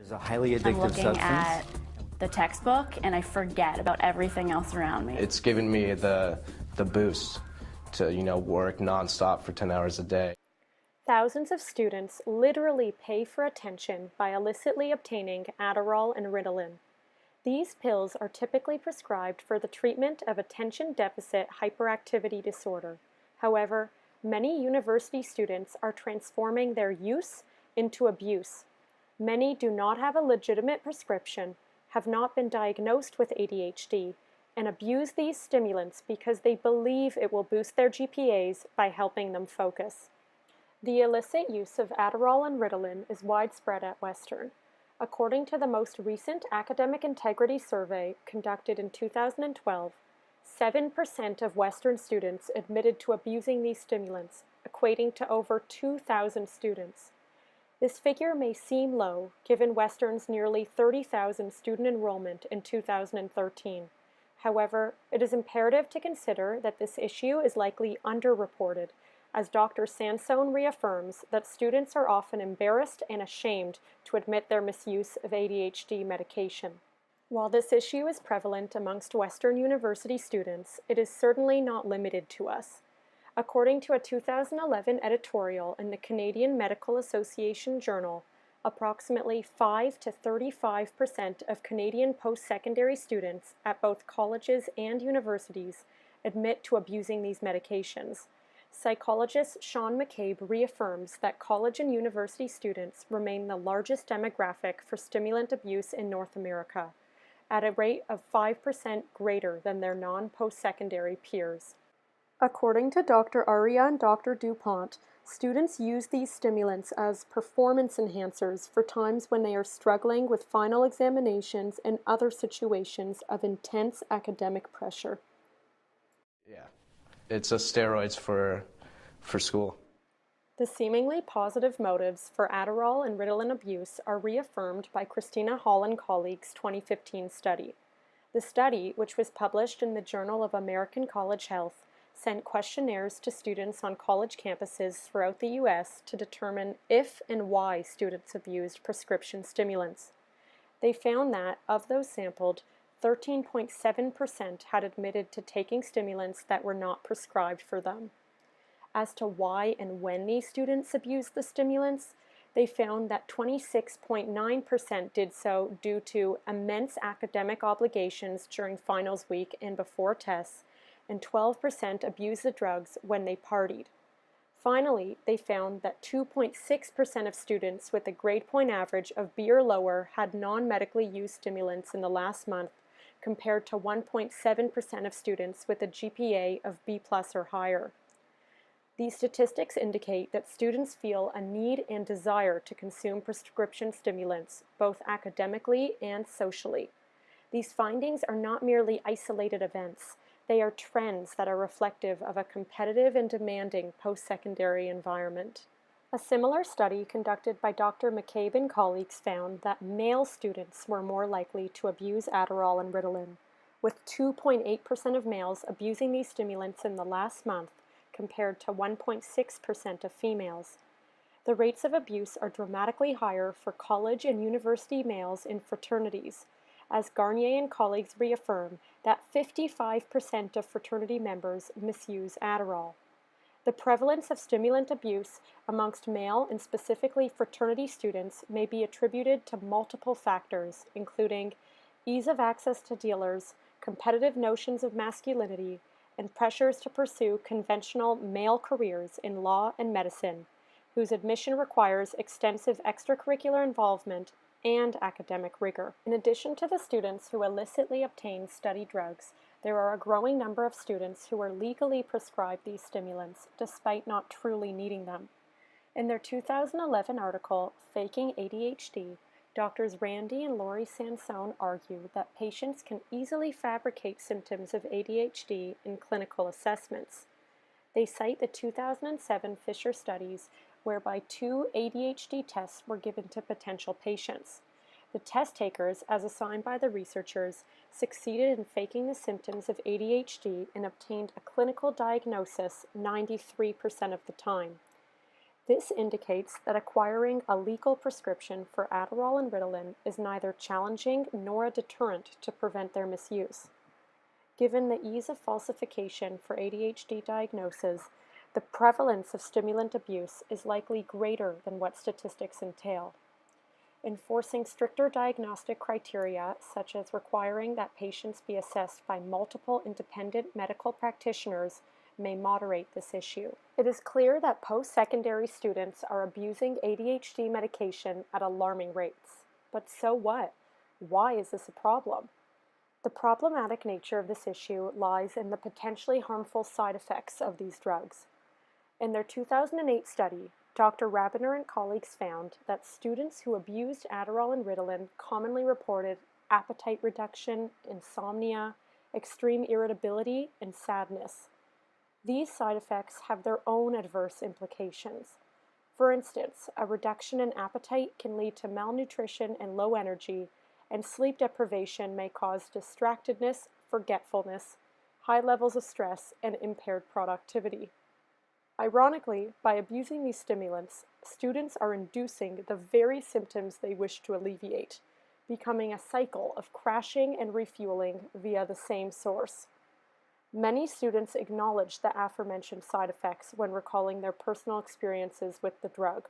It's a highly I'm addictive looking substance. at the textbook and I forget about everything else around me. It's given me the boost to, work nonstop for 10 hours a day. Thousands of students literally pay for attention by illicitly obtaining Adderall and Ritalin. These pills are typically prescribed for the treatment of attention deficit hyperactivity disorder. However, many university students are transforming their use into abuse. Many do not have a legitimate prescription, have not been diagnosed with ADHD, and abuse these stimulants because they believe it will boost their GPAs by helping them focus. The illicit use of Adderall and Ritalin is widespread at Western. According to the most recent academic integrity survey conducted in 2012, 7% of Western students admitted to abusing these stimulants, equating to over 2,000 students. This figure may seem low, given Western's nearly 30,000 student enrollment in 2013. However, it is imperative to consider that this issue is likely underreported, as Dr. Sansone reaffirms that students are often embarrassed and ashamed to admit their misuse of ADHD medication. While this issue is prevalent amongst Western University students, it is certainly not limited to us. According to a 2011 editorial in the Canadian Medical Association Journal, approximately 5 to 35% of Canadian post-secondary students at both colleges and universities admit to abusing these medications. Psychologist Sean McCabe reaffirms that college and university students remain the largest demographic for stimulant abuse in North America, at a rate of 5% greater than their non-post-secondary peers. According to Dr. Aria and Dr. DuPont, students use these stimulants as performance enhancers for times when they are struggling with final examinations and other situations of intense academic pressure. Yeah, it's a steroids for school. The seemingly positive motives for Adderall and Ritalin abuse are reaffirmed by Christina Hall and colleagues' 2015 study. The study, which was published in the Journal of American College Health, sent questionnaires to students on college campuses throughout the U.S. to determine if and why students abused prescription stimulants. They found that, of those sampled, 13.7% had admitted to taking stimulants that were not prescribed for them. As to why and when these students abused the stimulants, they found that 26.9% did so due to immense academic obligations during finals week and before tests, and 12% abused the drugs when they partied. Finally, they found that 2.6% of students with a grade point average of B or lower had non-medically used stimulants in the last month, compared to 1.7% of students with a GPA of B+ or higher. These statistics indicate that students feel a need and desire to consume prescription stimulants, both academically and socially. These findings are not merely isolated events. They are trends that are reflective of a competitive and demanding post-secondary environment. A similar study conducted by Dr. McCabe and colleagues found that male students were more likely to abuse Adderall and Ritalin, with 2.8% of males abusing these stimulants in the last month compared to 1.6% of females. The rates of abuse are dramatically higher for college and university males in fraternities, as Garnier and colleagues reaffirm that 55% of fraternity members misuse Adderall. The prevalence of stimulant abuse amongst male and specifically fraternity students may be attributed to multiple factors, including ease of access to dealers, competitive notions of masculinity, and pressures to pursue conventional male careers in law and medicine, whose admission requires extensive extracurricular involvement and academic rigor. In addition to the students who illicitly obtain study drugs, there are a growing number of students who are legally prescribed these stimulants despite not truly needing them. In their 2011 article, Faking ADHD, Doctors Randy and Lori Sansone argue that patients can easily fabricate symptoms of ADHD in clinical assessments. They cite the 2007 Fisher studies whereby 2 ADHD tests were given to potential patients. The test takers, as assigned by the researchers, succeeded in faking the symptoms of ADHD and obtained a clinical diagnosis 93% of the time. This indicates that acquiring a legal prescription for Adderall and Ritalin is neither challenging nor a deterrent to prevent their misuse. Given the ease of falsification for ADHD diagnosis, the prevalence of stimulant abuse is likely greater than what statistics entail. Enforcing stricter diagnostic criteria, such as requiring that patients be assessed by multiple independent medical practitioners, may moderate this issue. It is clear that post-secondary students are abusing ADHD medication at alarming rates. But so what? Why is this a problem? The problematic nature of this issue lies in the potentially harmful side effects of these drugs. In their 2008 study, Dr. Rabiner and colleagues found that students who abused Adderall and Ritalin commonly reported appetite reduction, insomnia, extreme irritability, and sadness. These side effects have their own adverse implications. For instance, a reduction in appetite can lead to malnutrition and low energy, and sleep deprivation may cause distractedness, forgetfulness, high levels of stress, and impaired productivity. Ironically, by abusing these stimulants, students are inducing the very symptoms they wish to alleviate, becoming a cycle of crashing and refueling via the same source. Many students acknowledge the aforementioned side effects when recalling their personal experiences with the drug.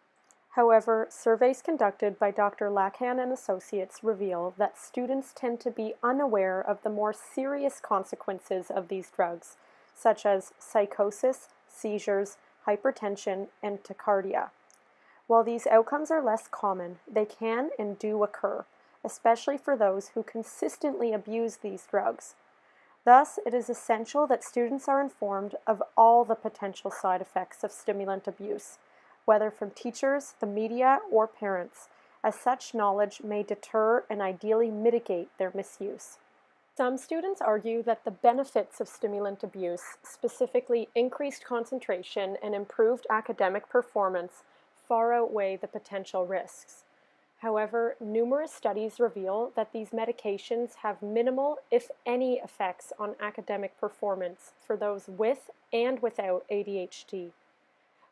However, surveys conducted by Dr. Lacan and Associates reveal that students tend to be unaware of the more serious consequences of these drugs, such as psychosis, seizures, hypertension, and tachycardia. While these outcomes are less common, they can and do occur, especially for those who consistently abuse these drugs. Thus, it is essential that students are informed of all the potential side effects of stimulant abuse, whether from teachers, the media, or parents, as such knowledge may deter and ideally mitigate their misuse. Some students argue that the benefits of stimulant abuse, specifically increased concentration and improved academic performance, far outweigh the potential risks. However, numerous studies reveal that these medications have minimal, if any, effects on academic performance for those with and without ADHD.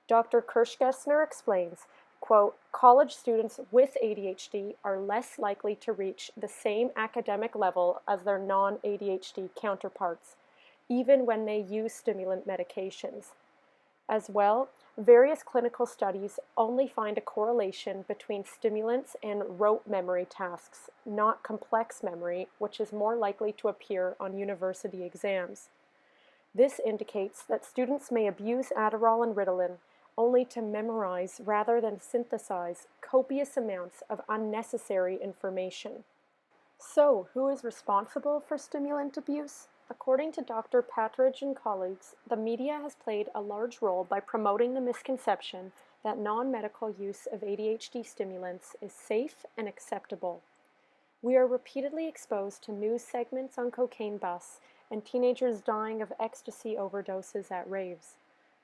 Dr. Kirschgessner explains, quote, college students with ADHD are less likely to reach the same academic level as their non-ADHD counterparts, even when they use stimulant medications. As well, various clinical studies only find a correlation between stimulants and rote memory tasks, not complex memory, which is more likely to appear on university exams. This indicates that students may abuse Adderall and Ritalin only to memorize rather than synthesize copious amounts of unnecessary information. So, who is responsible for stimulant abuse? According to Dr. Patridge and colleagues, the media has played a large role by promoting the misconception that non-medical use of ADHD stimulants is safe and acceptable. We are repeatedly exposed to news segments on cocaine busts and teenagers dying of ecstasy overdoses at raves.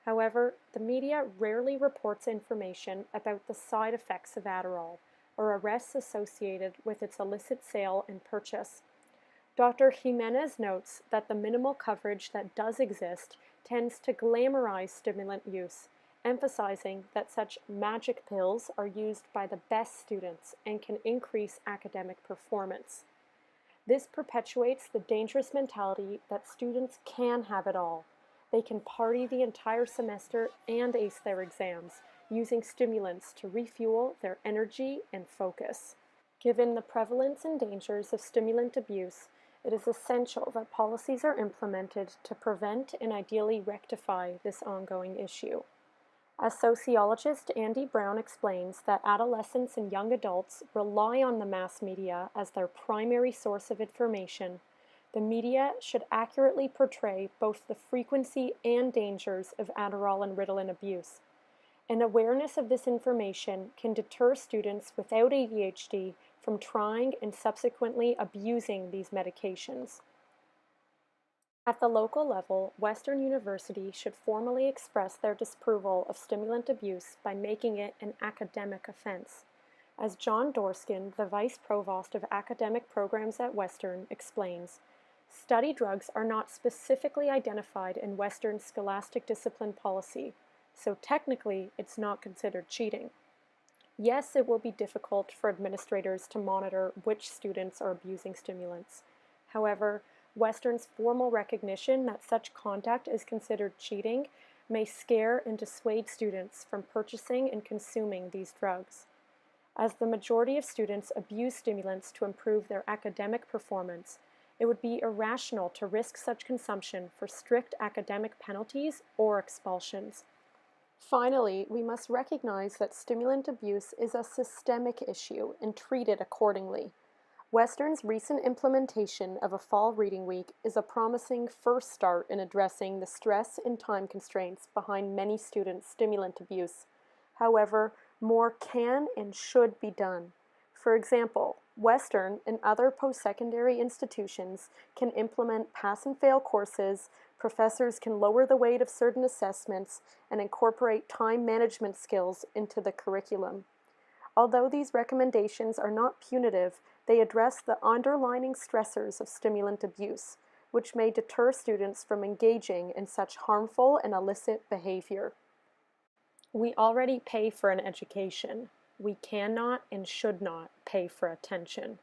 However, the media rarely reports information about the side effects of Adderall or arrests associated with its illicit sale and purchase. Dr. Jimenez notes that the minimal coverage that does exist tends to glamorize stimulant use, emphasizing that such magic pills are used by the best students and can increase academic performance. This perpetuates the dangerous mentality that students can have it all. They can party the entire semester and ace their exams, using stimulants to refuel their energy and focus. Given the prevalence and dangers of stimulant abuse, it is essential that policies are implemented to prevent and ideally rectify this ongoing issue. As sociologist Andy Brown explains that adolescents and young adults rely on the mass media as their primary source of information, the media should accurately portray both the frequency and dangers of Adderall and Ritalin abuse. An awareness of this information can deter students without ADHD from trying and subsequently abusing these medications. At the local level, Western University should formally express their disapproval of stimulant abuse by making it an academic offense. As John Dorskin, the Vice Provost of Academic Programs at Western, explains, study drugs are not specifically identified in Western scholastic discipline policy, so technically it's not considered cheating. Yes, it will be difficult for administrators to monitor which students are abusing stimulants. However, Western's formal recognition that such conduct is considered cheating may scare and dissuade students from purchasing and consuming these drugs. As the majority of students abuse stimulants to improve their academic performance, it would be irrational to risk such consumption for strict academic penalties or expulsions. Finally, we must recognize that stimulant abuse is a systemic issue and treat it accordingly. Western's recent implementation of a fall reading week is a promising first start in addressing the stress and time constraints behind many students' stimulant abuse. However, more can and should be done. For example, Western and other post-secondary institutions can implement pass and fail courses, professors can lower the weight of certain assessments, and incorporate time management skills into the curriculum. Although these recommendations are not punitive, they address the underlying stressors of stimulant abuse, which may deter students from engaging in such harmful and illicit behavior. We already pay for an education. We cannot and should not pay for attention.